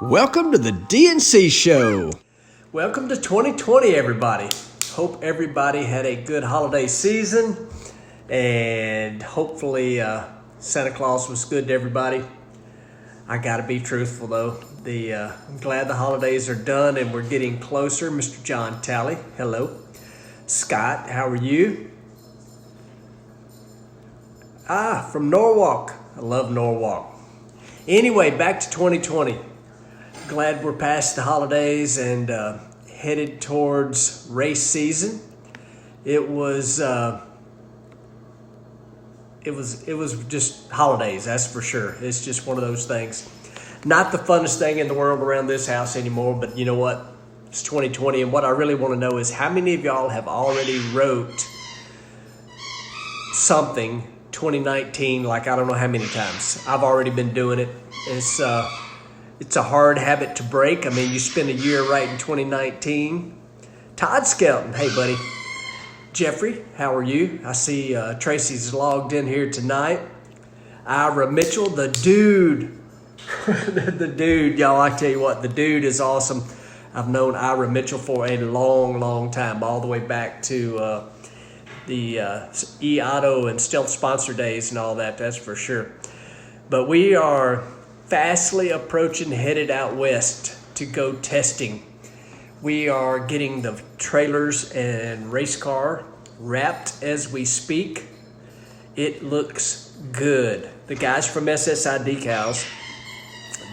Welcome to the D&C Show. Welcome to 2020, everybody. Hope everybody had a good holiday season, and hopefully Santa Claus was good to everybody. I gotta be truthful though. I'm glad the holidays are done and we're getting closer. Mr. John Talley, hello. Scott, how are you? From Norwalk. I love Norwalk. Anyway, back to 2020. Glad we're past the holidays and headed towards race season. It was just holidays, that's for sure. It's just one of those things. Not the funnest thing in the world around this house anymore, but you know what? It's 2020, and what I really want to know is how many of y'all have already wrote something 2019, like I don't know how many times. I've already been doing it. It's a hard habit to break. I mean, you spend a year writing 2019. Todd Skelton, hey buddy. Jeffrey, how are you? I see Tracy's logged in here tonight. Ira Mitchell, the dude. The dude, y'all, I tell you what, the dude is awesome. I've known Ira Mitchell for a long, long time, all the way back to the e-auto and stealth sponsor days and all that, that's for sure. But we are fastly approaching, headed out west to go testing. We are getting the trailers and race car wrapped as we speak. It looks good. The guys from SSI Decals,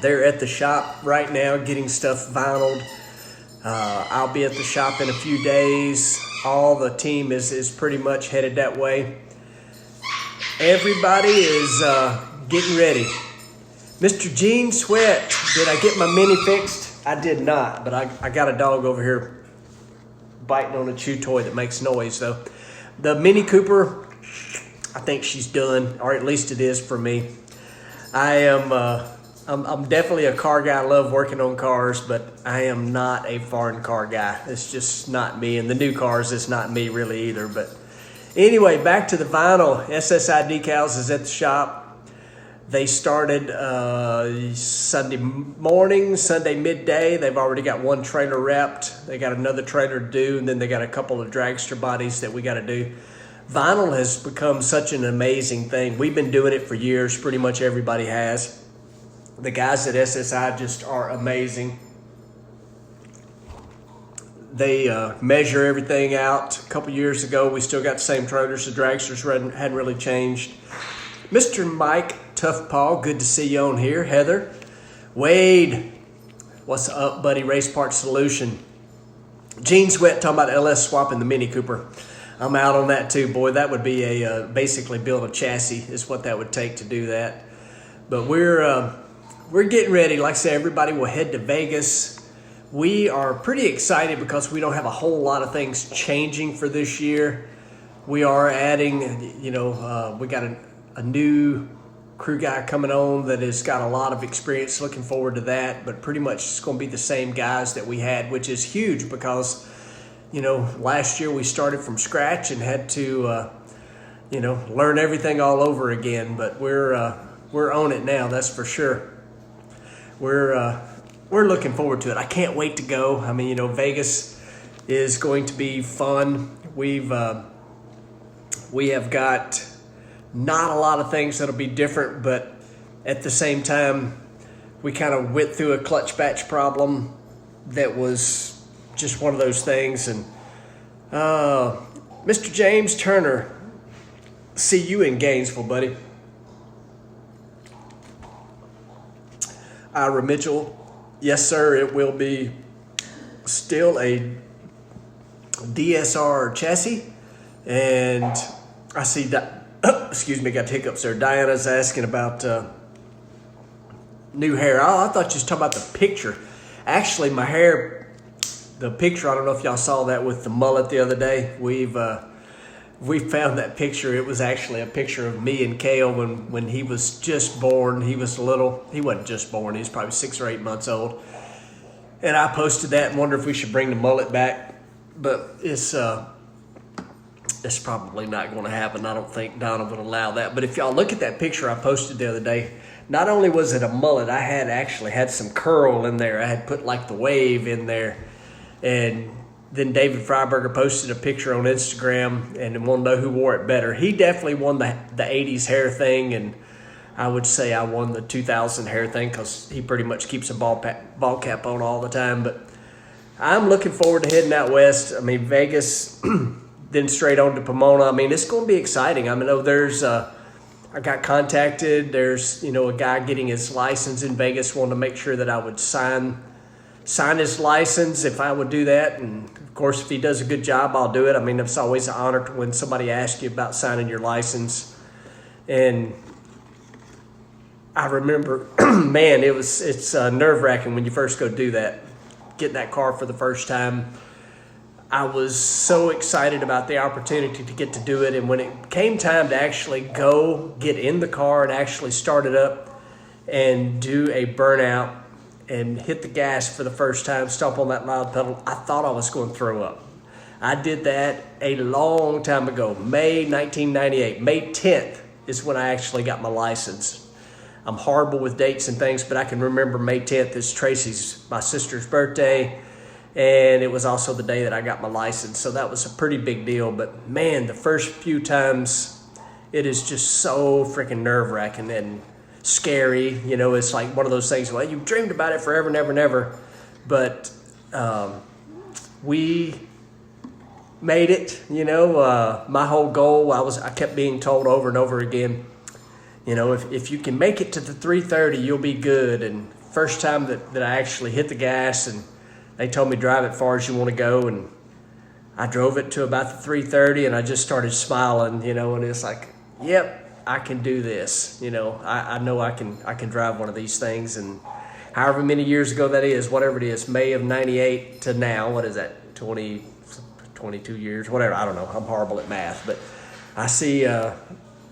they're at the shop right now getting stuff vinyled. I'll be at the shop in a few days. All the team is pretty much headed that way. Everybody is getting ready. Mr. Gene Sweat, did I get my Mini fixed? I did not, but I got a dog over here biting on a chew toy that makes noise though. The Mini Cooper, I think she's done, or at least it is for me. I'm definitely a car guy. I love working on cars, but I am not a foreign car guy. It's just not me. And the new cars, it's not me really either. But anyway, back to the vinyl. SSI Decals is at the shop. They started Sunday morning, Sunday midday. They've already got one trailer wrapped. They got another trailer to do, and then they got a couple of dragster bodies that we got to do. Vinyl has become such an amazing thing. We've been doing it for years. Pretty much everybody has. The guys at SSI just are amazing. They measure everything out. A couple years ago, we still got the same trailers. The dragsters hadn't really changed. Mr. Mike Toughpaw, good to see you on here. Heather, Wade, what's up, buddy? Race Part Solution. Gene Sweat talking about LS swapping the Mini Cooper. I'm out on that too, boy. That would be basically build a chassis is what that would take to do that. But we're getting ready. Like I said, everybody will head to Vegas. We are pretty excited because we don't have a whole lot of things changing for this year. We are adding, we got a new crew guy coming on that has got a lot of experience. Looking forward to that, but pretty much it's going to be the same guys that we had, which is huge because, last year we started from scratch and had to, learn everything all over again. But we're on it now, that's for sure. We're looking forward to it. I can't wait to go. I mean, Vegas is going to be fun. We have got not a lot of things that'll be different, but at the same time, we kind of went through a clutch batch problem that was just one of those things. And Mr. James Turner, see you in Gainesville, buddy. Ira Mitchell, yes sir, it will be still a DSR chassis. And I see that, excuse me, got hiccups there. Diana's asking about new hair. Oh, I thought you was talking about the picture. Actually, my hair, the picture, I don't know if y'all saw that with the mullet the other day. We found that picture. It was actually a picture of me and Kale when he was just born. He was little. He wasn't just born. He was probably 6 or 8 months old. And I posted that and wondered if we should bring the mullet back. But it's probably not going to happen. I don't think Donna would allow that. But if y'all look at that picture I posted the other day, not only was it a mullet, I had actually had some curl in there. I had put like the wave in there. And then David Freiberger posted a picture on Instagram and wanted to know who wore it better. He definitely won the 80s hair thing, and I would say I won the 2000 hair thing because he pretty much keeps a ball cap on all the time. But I'm looking forward to heading out west. I mean, Vegas, then straight on to Pomona. I mean, it's going to be exciting. I mean, there's I got contacted. There's, a guy getting his license in Vegas, wanted to make sure that I would sign his license if I would do that. And of course, if he does a good job, I'll do it. I mean, it's always an honor when somebody asks you about signing your license. And I remember, man, it's nerve-wracking when you first go do that, get in that car for the first time. I was so excited about the opportunity to get to do it. And when it came time to actually go get in the car and actually start it up and do a burnout and hit the gas for the first time, stomp on that loud pedal, I thought I was going to throw up. I did that a long time ago, May 1998. May 10th is when I actually got my license. I'm horrible with dates and things, but I can remember May 10th is Tracy's, my sister's birthday. And it was also the day that I got my license. So that was a pretty big deal. But man, the first few times, it is just so freaking nerve-wracking and scary. It's like one of those things, well, you've dreamed about it forever, never, never. But we made it. My whole goal, I kept being told over and over again, if you can make it to the 330, you'll be good. And first time that I actually hit the gas, and they told me drive it far as you want to go, and I drove it to about the 330, and I just started smiling, and it's like, yep, I can do this. I know I can drive one of these things. And however many years ago that is, whatever it is, May of 98 to now, what is that, 22 years, whatever, I don't know. I'm horrible at math, but I see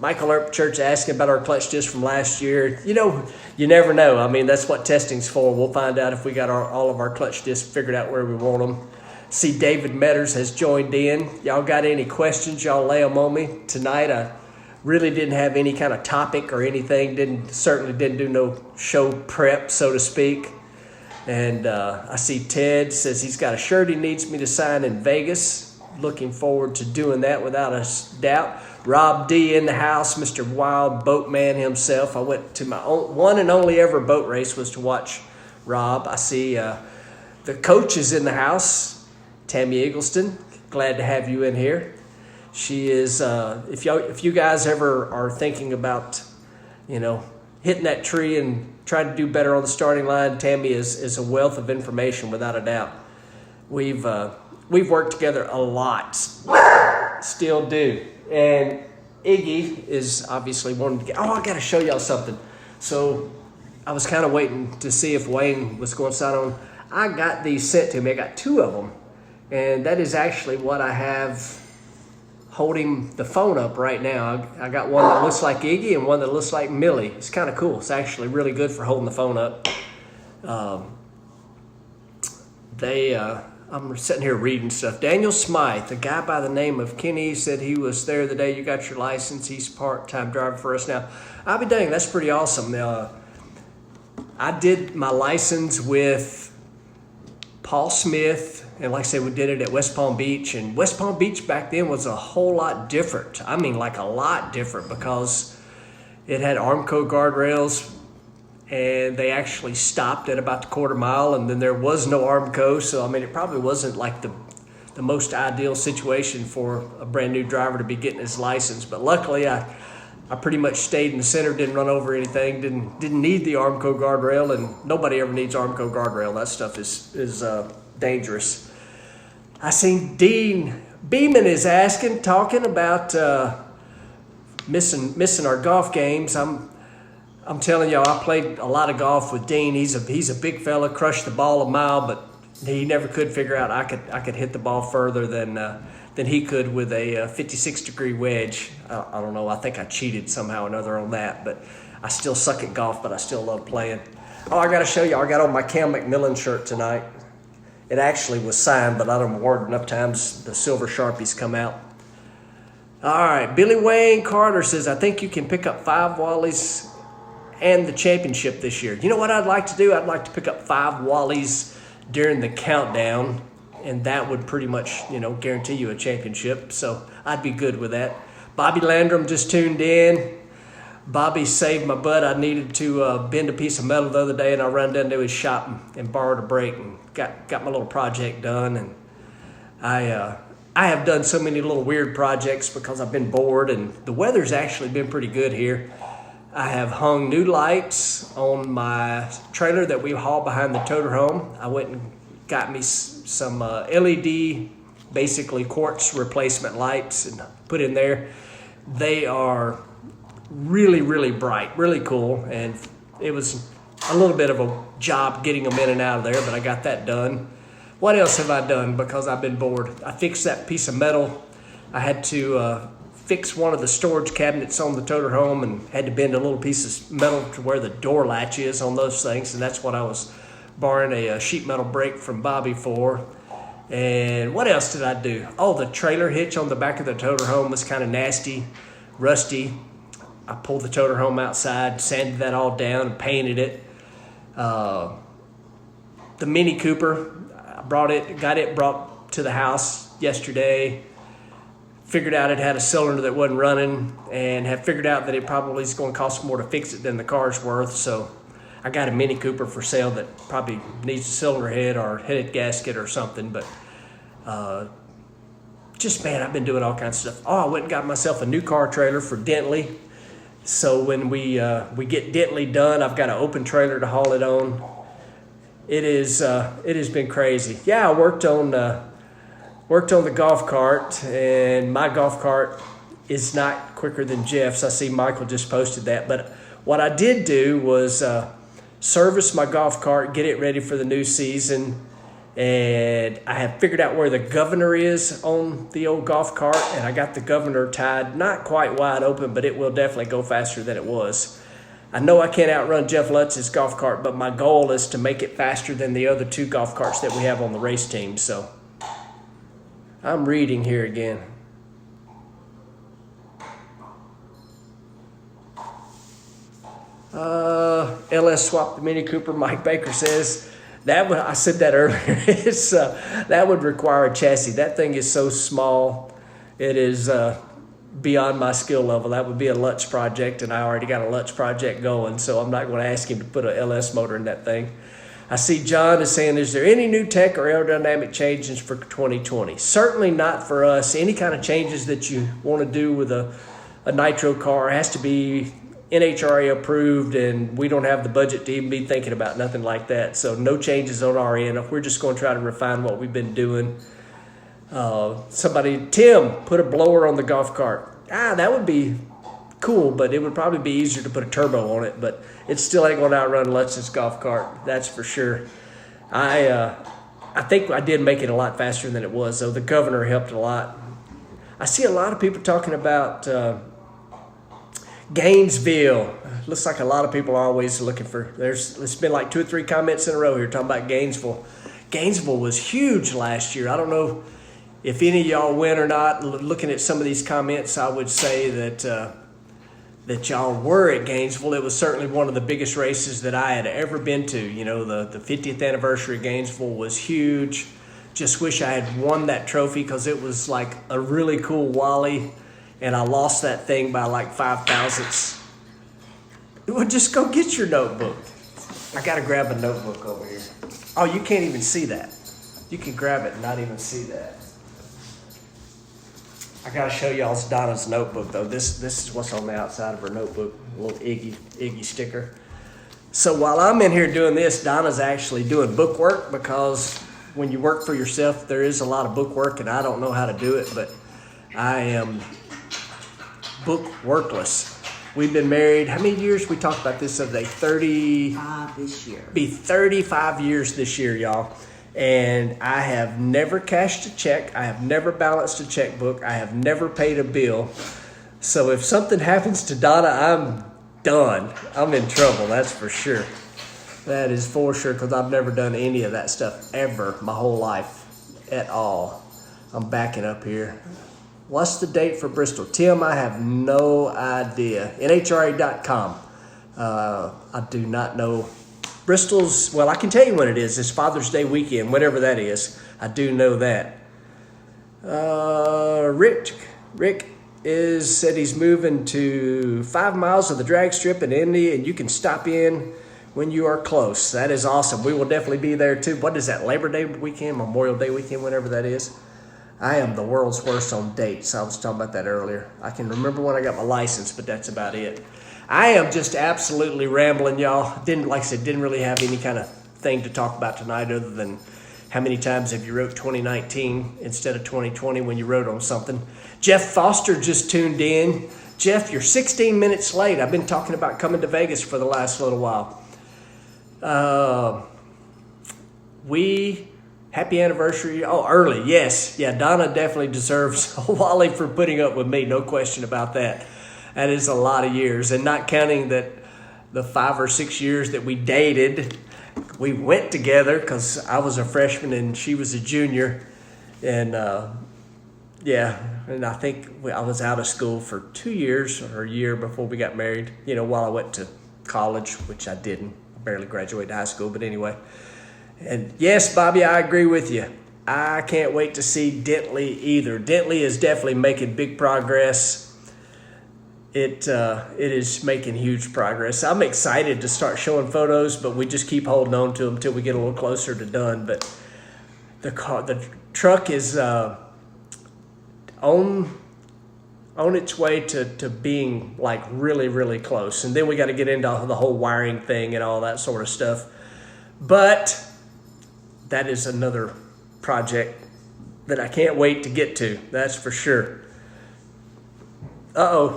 Michael Earp Church asking about our clutch disc from last year. You never know. I mean, that's what testing's for. We'll find out if we got all of our clutch discs figured out where we want them. See, David Metters has joined in. Y'all got any questions? Y'all lay them on me. Tonight, I really didn't have any kind of topic or anything. Certainly didn't do no show prep, so to speak. And I see Ted says he's got a shirt he needs me to sign in Vegas. Looking forward to doing that without a doubt. Rob D in the house, Mr. Wild Boatman himself. I went to my one and only ever boat race was to watch Rob. I see the coach is in the house, Tammy Eggleston. Glad to have you in here. She is, if you guys ever are thinking about, hitting that tree and trying to do better on the starting line, Tammy is a wealth of information without a doubt. We've worked together a lot, still do. And Iggy is obviously wanting to get, I got to show y'all something. So I was kind of waiting to see if Wayne was going to sign on. I got these sent to me. I got two of them. And that is actually what I have holding the phone up right now. I got one that looks like Iggy and one that looks like Millie. It's kind of cool. It's actually really good for holding the phone up. I'm sitting here reading stuff. Daniel Smythe, a guy by the name of Kenny, said he was there the day you got your license. He's part-time driver for us now. I'll be dang, that's pretty awesome. I did my license with Paul Smith, and like I said, we did it at West Palm Beach. And West Palm Beach back then was a whole lot different. I mean, like a lot different, because it had Armco guardrails, and they actually stopped at about the quarter mile, and then there was no Armco. So, I mean, it probably wasn't like the most ideal situation for a brand new driver to be getting his license. But luckily, I pretty much stayed in the center, didn't run over anything, didn't need the Armco guardrail, and nobody ever needs Armco guardrail. That stuff is dangerous. I seen Dean Beeman is talking about missing our golf games. I'm telling y'all, I played a lot of golf with Dean. He's a big fella, crushed the ball a mile, but he never could figure out I could hit the ball further than he could with a 56-degree wedge. I don't know. I think I cheated somehow or another on that, but I still suck at golf, but I still love playing. Oh, I got to show you. I got on my Cam McMillan shirt tonight. It actually was signed, but I don't worn it enough times. The silver Sharpies come out. All right. Billy Wayne Carter says, I think you can pick up 5 Wallies and the championship this year. You know what I'd like to do? I'd like to pick up 5 Wallies during the countdown, and that would pretty much, guarantee you a championship. So I'd be good with that. Bobby Landrum just tuned in. Bobby saved my butt. I needed to bend a piece of metal the other day, and I ran down to his shop and borrowed a brake and got my little project done. And I have done so many little weird projects because I've been bored, and the weather's actually been pretty good here. I have hung new lights on my trailer that we haul behind the toter home. I went and got me some LED, basically quartz replacement lights, and put in there. They are really, really bright, really cool, and it was a little bit of a job getting them in and out of there, but I got that done. What else have I done because I've been bored? I fixed that piece of metal. I had to fix one of the storage cabinets on the toter home and had to bend a little piece of metal to where the door latch is on those things, and that's what I was borrowing a sheet metal brake from Bobby for. And what else did I do? Oh, the trailer hitch on the back of the toter home was kind of nasty, rusty. I pulled the toter home outside, sanded that all down, and painted it. The Mini Cooper, I got it brought to the house yesterday. Figured out it had a cylinder that wasn't running, and have figured out that it probably is going to cost more to fix it than the car's worth. So I got a Mini Cooper for sale that probably needs a cylinder head or head gasket or something. But man, I've been doing all kinds of stuff. Oh, I went and got myself a new car trailer for Dentley. So when we get Dentley done, I've got an open trailer to haul it on. It has been crazy. Yeah, I worked on the golf cart, and my golf cart is not quicker than Jeff's. I see Michael just posted that. But what I did do was service my golf cart, get it ready for the new season, and I have figured out where the governor is on the old golf cart, and I got the governor tied not quite wide open, but it will definitely go faster than it was. I know I can't outrun Jeff Lutz's golf cart, but my goal is to make it faster than the other 2 golf carts that we have on the race team. So I'm reading here again. LS swapped the Mini Cooper. Mike Baker says I said that earlier. That would require a chassis. That thing is so small. It is beyond my skill level. That would be a Lutz project, and I already got a Lutz project going, so I'm not going to ask him to put an LS motor in that thing. I see John is saying, is there any new tech or aerodynamic changes for 2020? Certainly not for us. Any kind of changes that you want to do with a nitro car has to be NHRA approved, and we don't have the budget to even be thinking about nothing like that. So no changes on our end. We're just going to try to refine what we've been doing. Tim, put a blower on the golf cart. That would be cool, but it would probably be easier to put a turbo on it, but it still ain't going to outrun Lutz's golf cart, that's for sure. I think I did make it a lot faster than it was, though. The governor helped a lot. I see a lot of people talking about Gainesville. Looks like a lot of people are always looking for, it's been like 2 or 3 comments in a row here talking about Gainesville. Gainesville was huge last year. I don't know if any of y'all went or not. Looking at some of these comments, I would say that y'all were at Gainesville. It was certainly one of the biggest races that I had ever been to. The 50th anniversary of Gainesville was huge. Just wish I had won that trophy because it was like a really cool Wally, and I lost that thing by like 5 thousandths. Well, just go get your notebook. I got to grab a notebook over here. Oh, you can't even see that. You can grab it and not even see that. I got to show y'all Donna's notebook, though. This is what's on the outside of her notebook, a little Iggy sticker. So while I'm in here doing this, Donna's actually doing book work, because when you work for yourself, there is a lot of book work, and I don't know how to do it, but I am book workless. We've been married, how many years? We talked about this the other day, 35 this year. Be 35 years this year, y'all. And I have never cashed a check. I have never balanced a checkbook. I have never paid a bill. So if something happens to Donna, I'm done. I'm in trouble, that's for sure. That is for sure, because I've never done any of that stuff ever, my whole life, at all. I'm backing up here. What's the date for Bristol? Tim, I have no idea. NHRA.com. I do not know Bristol's. Well, I can tell you when it is. It's Father's Day weekend, whatever that is. I do know that. Rick said he's moving to 5 miles of the drag strip in Indy, and you can stop in when you are close. That is awesome. We will definitely be there too. What is that, Labor Day weekend, Memorial Day weekend, whatever that is? I am the world's worst on dates. I was talking about that earlier. I can remember when I got my license, but that's about it. I am just absolutely rambling, y'all. Like I said, didn't really have any kind of thing to talk about tonight other than how many times have you wrote 2019 instead of 2020 when you wrote on something. Jeff Foster just tuned in. Jeff, you're 16 minutes late. I've been talking about coming to Vegas for the last little while. Happy anniversary. Oh, early, yes. Yeah, Donna definitely deserves a Wally for putting up with me. No question about that. That is a lot of years. And not counting that the 5 or 6 years that we dated, we went together because I was a freshman and she was a junior. And, and I think I was out of school for 2 years or a year before we got married, while I went to college, which I didn't. I barely graduated high school, but anyway. And yes, Bobby, I agree with you. I can't wait to see Dentley either. Dentley is definitely making big progress. It is making huge progress. I'm excited to start showing photos, but we just keep holding on to them until we get a little closer to done. But the truck is on its way to being like really, really close. And then we got to get into the whole wiring thing and all that sort of stuff. But that is another project that I can't wait to get to. That's for sure.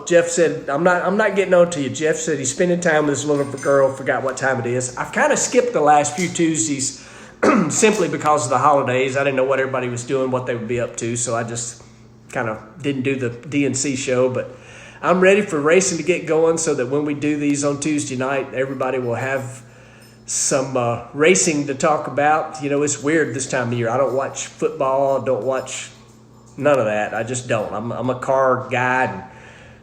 Jeff said, I'm not getting on to you. Jeff said he's spending time with his little girl, forgot what time it is. I've kind of skipped the last few Tuesdays simply because of the holidays. I didn't know what everybody was doing, what they would be up to, so I just kind of didn't do the D&C show. But I'm ready for racing to get going so that when we do these on Tuesday night, everybody will have some racing to talk about. It's weird this time of year. I don't watch football. I don't watch none of that. I just don't. I'm a car guy.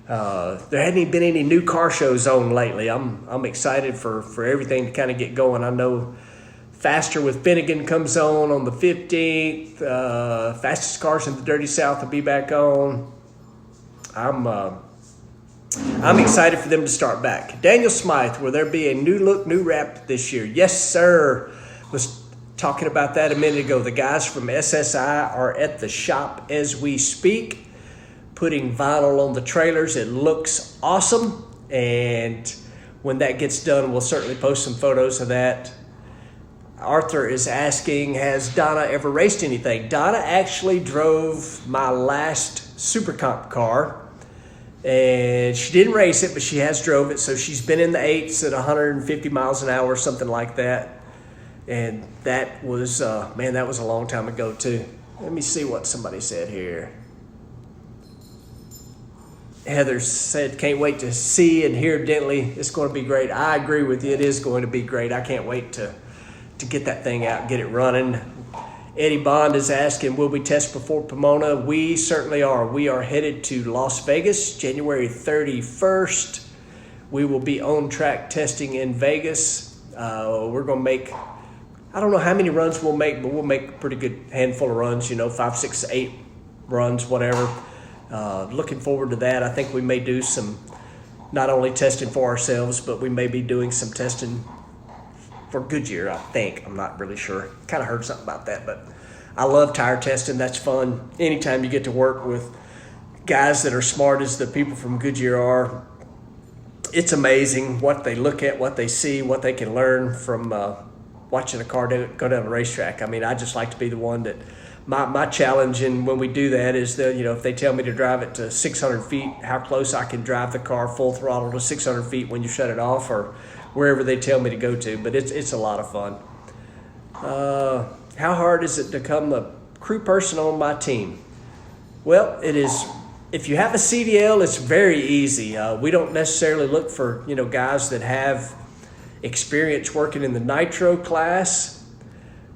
There hadn't been any new car shows on lately. I'm excited for everything to kind of get going. I know Faster with Finnegan comes on the 15th. Fastest Cars in the Dirty South will be back on. I'm excited for them to start back. Daniel Smythe, will there be a new look, new wrap this year? Yes, sir. Was talking about that a minute ago. The guys from SSI are at the shop as we speak, putting vinyl on the trailers. It looks awesome. And when that gets done, we'll certainly post some photos of that. Arthur is asking, has Donna ever raced anything? Donna actually drove my last Super Comp car. And she didn't race it, but she has drove it. So she's been in the 8s at 150 miles an hour, something like that. And that was, that was a long time ago too. Let me see what somebody said here. Heather said, can't wait to see and hear Dentley. It's going to be great. I agree with you. It is going to be great. I can't wait to get that thing out and get it running. Eddie Bond is asking, will we test before Pomona? We certainly are. We are headed to Las Vegas, January 31st. We will be on track testing in Vegas. We're going to make, I don't know how many runs we'll make, but we'll make a pretty good handful of runs, 5, 6, 8 runs, whatever. Looking forward to that. I think we may do some, not only testing for ourselves, but we may be doing some testing for Goodyear, I think. I'm not really sure. Kind of heard something about that, but I love tire testing. That's fun. Anytime you get to work with guys that are smart as the people from Goodyear are, it's amazing what they look at, what they see, what they can learn from watching a car go down a racetrack. I mean, I just like to be the one that, my challenge and when we do that is that, if they tell me to drive it to 600 feet, how close I can drive the car full throttle to 600 feet when you shut it off, or wherever they tell me to go to. But it's a lot of fun. How hard is it to become a crew person on my team? Well, it is. If you have a CDL, it's very easy. We don't necessarily look for guys that have experience working in the nitro class.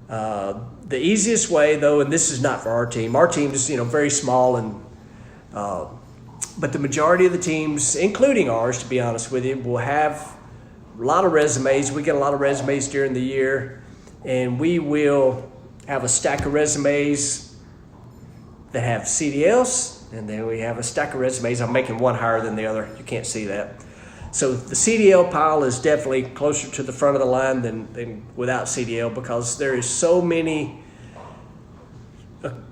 The easiest way, though, and this is not for our team. Our team is very small, and but the majority of the teams, including ours, to be honest with you, will have a lot of resumes. We get a lot of resumes during the year, and we will have a stack of resumes that have CDLs, and then we have a stack of resumes. I'm making one higher than the other. You can't see that. So the CDL pile is definitely closer to the front of the line than without CDL, because there is so many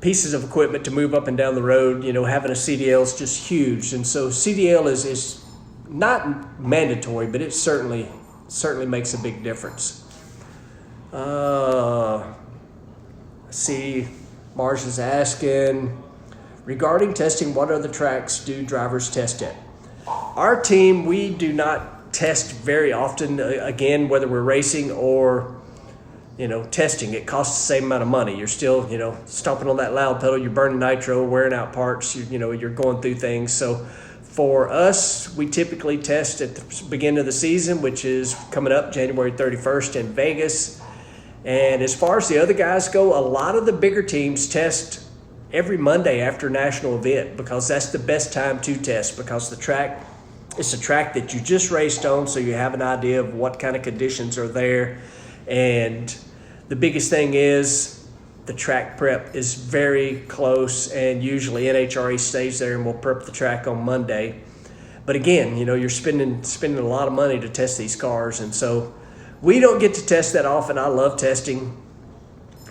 pieces of equipment to move up and down the road. You know, having a CDL is just huge. And so CDL is not mandatory, but it certainly makes a big difference. See, Mars is asking, regarding testing, what other tracks do drivers test at? Our team, we do not test very often. Again, whether we're racing or, testing, it costs the same amount of money. You're still, stomping on that loud pedal, you're burning nitro, wearing out parts, you're going through things. So for us, we typically test at the beginning of the season, which is coming up January 31st in Vegas. And as far as the other guys go, a lot of the bigger teams test every Monday after national event, because that's the best time to test, because it's a track that you just raced on, so you have an idea of what kind of conditions are there. And the biggest thing is the track prep is very close, and usually NHRA stays there and will prep the track on Monday. But again, you're spending a lot of money to test these cars, and so we don't get to test that often. I love testing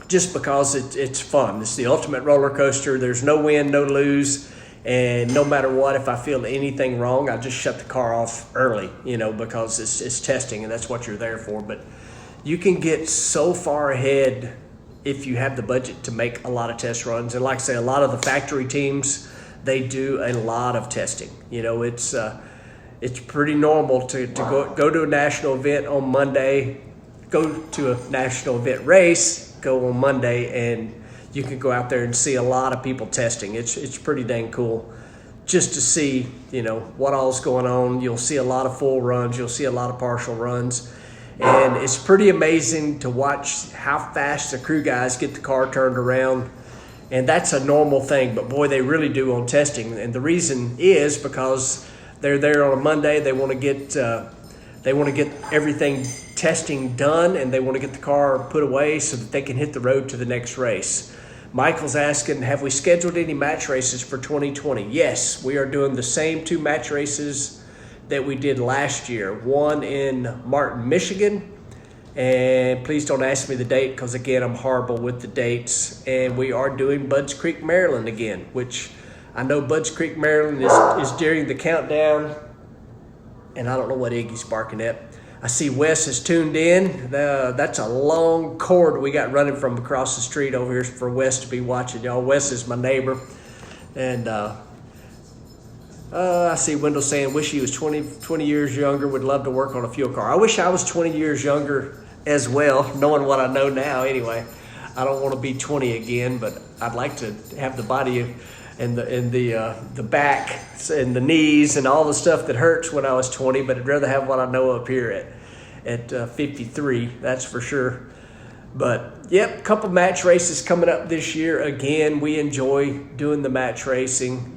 just because it's fun. It's the ultimate roller coaster. There's no win, no lose. And no matter what, if I feel anything wrong, I just shut the car off early, because it's testing, and that's what you're there for. But you can get so far ahead if you have the budget to make a lot of test runs. And like I say, a lot of the factory teams, they do a lot of testing. It's pretty normal to go to a national event on Monday, go to a national event race, go on Monday, and you can go out there and see a lot of people testing. It's pretty dang cool just to see, what all's going on. You'll see a lot of full runs. You'll see a lot of partial runs. And it's pretty amazing to watch how fast the crew guys get the car turned around. And that's a normal thing, but boy, they really do on testing. And the reason is because they're there on a Monday. They want to get everything testing done, and they want to get the car put away so that they can hit the road to the next race. Michael's asking, have we scheduled any match races for 2020? Yes, we are doing the same 2 match races that we did last year. One in Martin, Michigan, and please don't ask me the date, because again, I'm horrible with the dates. And we are doing Budds Creek, Maryland again, which I know Budds Creek, Maryland is during the countdown, and I don't know what Iggy's barking at. I see Wes has tuned in. That's a long cord we got running from across the street over here for Wes to be watching, y'all. Wes is my neighbor. And I see Wendell saying, wish he was 20 years younger, would love to work on a fuel car. I wish I was 20 years younger as well, knowing what I know now anyway. I don't want to be 20 again, but I'd like to have the body and the back and the knees and all the stuff that hurts when I was 20, but I'd rather have what I know up here at 53, that's for sure. But yep, couple match races coming up this year. Again, we enjoy doing the match racing.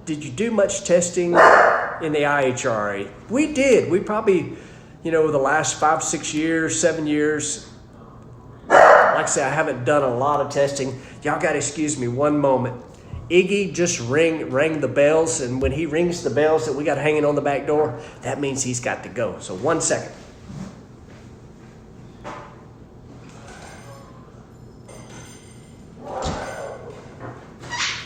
Did you do much testing in the IHRA? We did. We probably, the last 5, 6 years, 7 years. Like I say, I haven't done a lot of testing. Y'all got to excuse me one moment. Iggy just rang the bells, and when he rings the bells that we got hanging on the back door, that means he's got to go. So 1 second.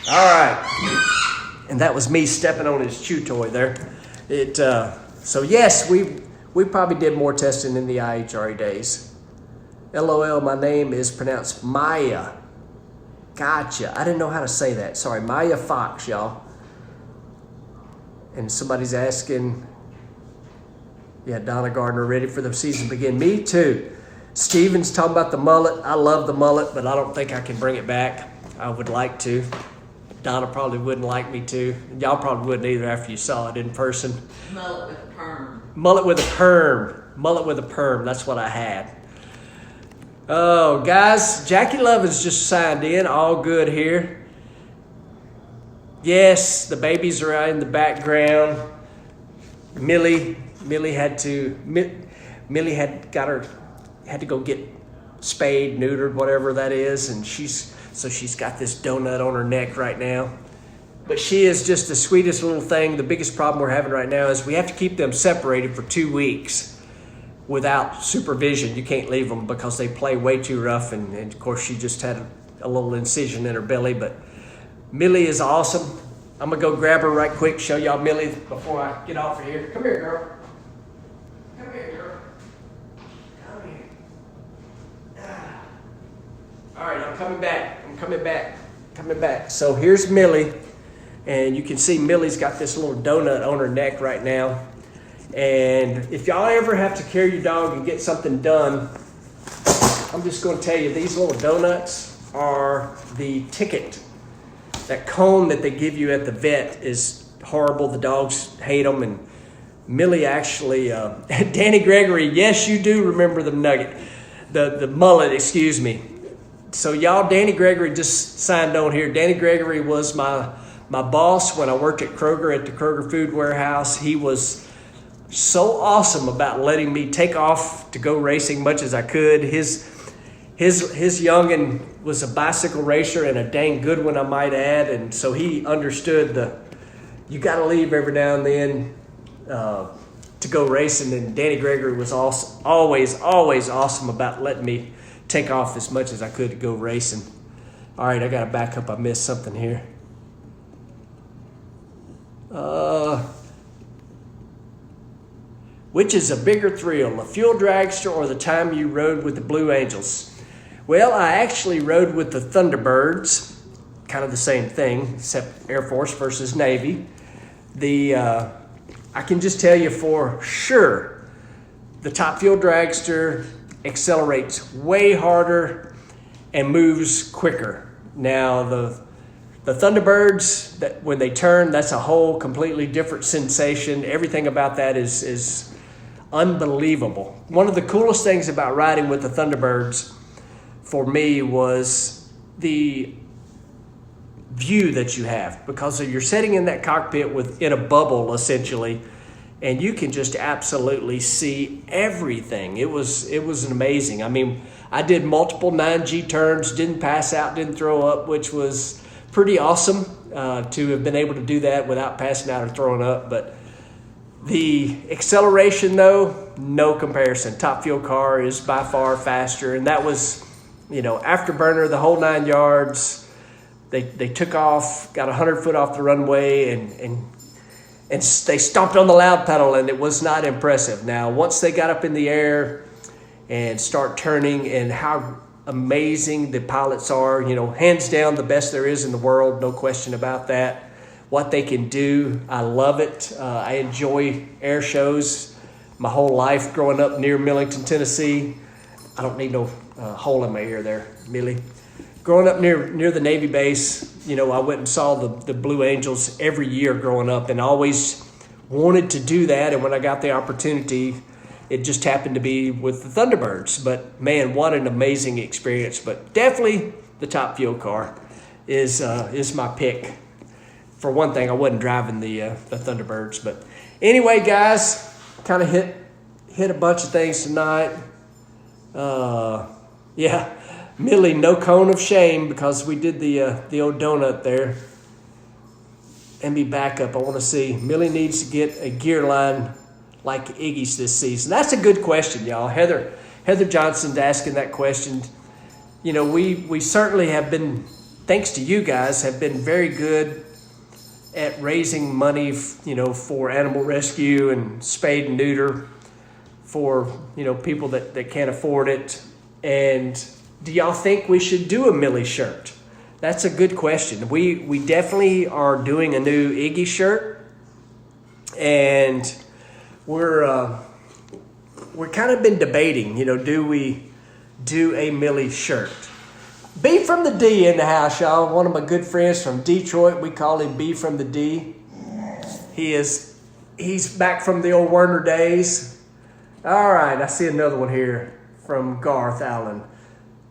All right. And that was me stepping on his chew toy there. So yes, we probably did more testing in the IHRA days. LOL, my name is pronounced Maya. Gotcha. I didn't know how to say that. Sorry, Maya Fox, y'all. And somebody's asking, yeah, Donna Gardner, ready for the season to begin? Me too. Steven's talking about the mullet. I love the mullet, but I don't think I can bring it back. I would like to. Donna probably wouldn't like me to. Y'all probably wouldn't either after you saw it in person. Mullet with a perm. Mullet with a perm. Mullet with a perm. That's what I had. Oh, guys, Jackie Lovin's just signed in. All good here. Yes, the babies are out in the background. Millie had to go get spayed, neutered, whatever that is, and she's got this donut on her neck right now. But she is just the sweetest little thing. The biggest problem we're having right now is we have to keep them separated for 2 weeks without supervision. You can't leave them because they play way too rough, and of course she just had a little incision in her belly. But Millie is awesome. I'm gonna go grab her right quick, show y'all Millie before I get off of here. Come here, girl. Come here, girl. Come here. All right, I'm coming back. So here's Millie, and you can see Millie's got this little donut on her neck right now. And if y'all ever have to carry your dog and get something done, I'm just going to tell you, these little donuts are the ticket. That cone that they give you at the vet is horrible. The dogs hate them. And Millie actually, Danny Gregory, yes, you do remember the nugget, the mullet, excuse me. So y'all, Danny Gregory just signed on here. Danny Gregory was my boss when I worked at Kroger, at the Kroger Food Warehouse. He was so awesome about letting me take off to go racing much as I could. His youngin was a bicycle racer, and a dang good one, I might add. And so he understood you got to leave every now and then to go racing. And Danny Gregory was always awesome about letting me take off as much as I could to go racing. All right, I got to back up. I missed something here. Which is a bigger thrill, a fuel dragster or the time you rode with the Blue Angels? Well, I actually rode with the Thunderbirds, kind of the same thing, except Air Force versus Navy. I can just tell you for sure, the Top Fuel dragster accelerates way harder and moves quicker. Now, the Thunderbirds, that when they turn, that's a whole completely different sensation. Everything about that is unbelievable. One of the coolest things about riding with the Thunderbirds for me was the view that you have, because you're sitting in that cockpit in a bubble essentially, and you can just absolutely see everything. It was amazing. I mean, I did multiple 9G turns, didn't pass out, didn't throw up, which was pretty awesome to have been able to do that without passing out or throwing up. But the acceleration, though, no comparison. Top Fuel car is by far faster, and that was, afterburner, the whole 9 yards. They took off, got 100 foot off the runway, and they stomped on the loud pedal, and it was not impressive. Now, once they got up in the air and start turning, and how amazing the pilots are, hands down the best there is in the world, no question about that. What they can do, I love it. I enjoy air shows my whole life growing up near Millington, Tennessee. I don't need no hole in my ear there, Millie. Growing up near the Navy base, I went and saw the Blue Angels every year growing up, and always wanted to do that. And when I got the opportunity, it just happened to be with the Thunderbirds. But man, what an amazing experience. But definitely the Top Fuel car is my pick. For one thing, I wasn't driving the Thunderbirds. But anyway, guys, kind of hit a bunch of things tonight. Yeah, Millie, no cone of shame, because we did the old donut there. And be back up. I want to see. Millie needs to get a gear line like Iggy's this season. That's a good question, y'all. Heather Johnson's asking that question. We certainly have been, thanks to you guys, have been very good at raising money, for animal rescue and spade and neuter for, people that can't afford it. And do y'all think we should do a Millie shirt? That's a good question. We definitely are doing a new Iggy shirt, and we're kind of been debating, do we do a Millie shirt? B from the D in the house, y'all. One of my good friends from Detroit. We call him B from the D. He's back from the old Werner days. All right, I see another one here from Garth Allen.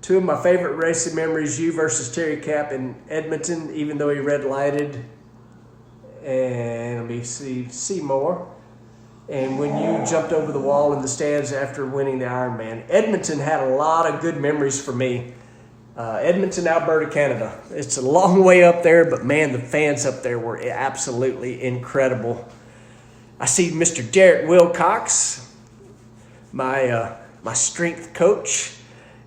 Two of my favorite racing memories, you versus Terry Cap in Edmonton, even though he red lighted. And let me see more. and when you jumped over the wall in the stands after winning the Ironman. Edmonton had a lot of good memories for me. Edmonton, Alberta, Canada. It's a long way up there, but man, the fans up there were absolutely incredible. I see Mr. Derek Wilcox, my strength coach.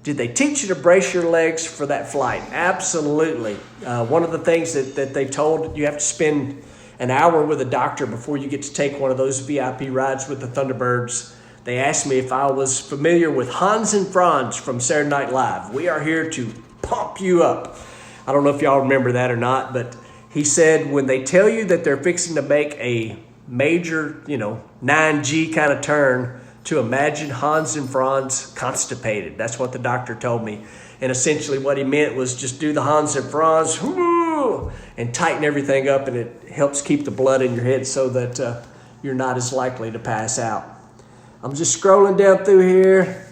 Did they teach you to brace your legs for that flight? Absolutely. One of the things that they told, you have to spend an hour with a doctor before you get to take one of those VIP rides with the Thunderbirds. They asked me if I was familiar with Hans and Franz from Saturday Night Live. We are here to pump you up. I don't know if y'all remember that or not, but he said when they tell you that they're fixing to make a major, 9G kind of turn, to imagine Hans and Franz constipated. That's what the doctor told me. And essentially what he meant was just do the Hans and Franz and tighten everything up, and it helps keep the blood in your head so that you're not as likely to pass out. I'm just scrolling down through here.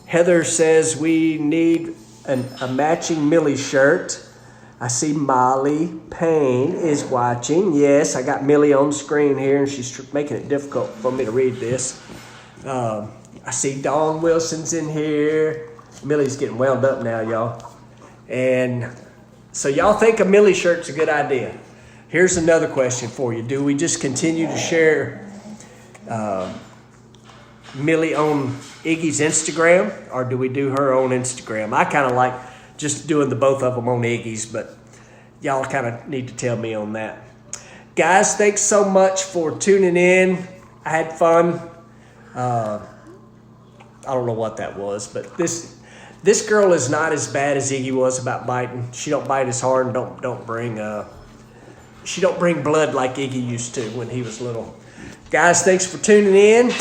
Heather says we need a matching Millie shirt. I see Molly Payne is watching. Yes, I got Millie on screen here, and she's making it difficult for me to read this. I see Dawn Wilson's in here. Millie's getting wound up now, y'all. And so y'all think a Millie shirt's a good idea. Here's another question for you. Do we just continue to share Millie on Iggy's Instagram, or do we do her on Instagram? I kind of like just doing the both of them on Iggy's, but y'all kind of need to tell me on that. Guys, thanks so much for tuning in. I had fun. I don't know what that was, but this girl is not as bad as Iggy was about biting. She don't bite as hard and she don't bring blood like Iggy used to when he was little. Guys, thanks for tuning in.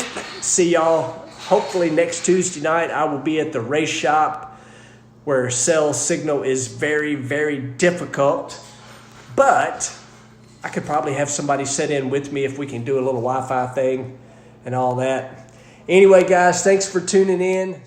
See y'all hopefully next Tuesday night. I will be at the race shop where cell signal is very, very difficult. But I could probably have somebody sit in with me if we can do a little Wi-Fi thing and all that. Anyway, guys, thanks for tuning in.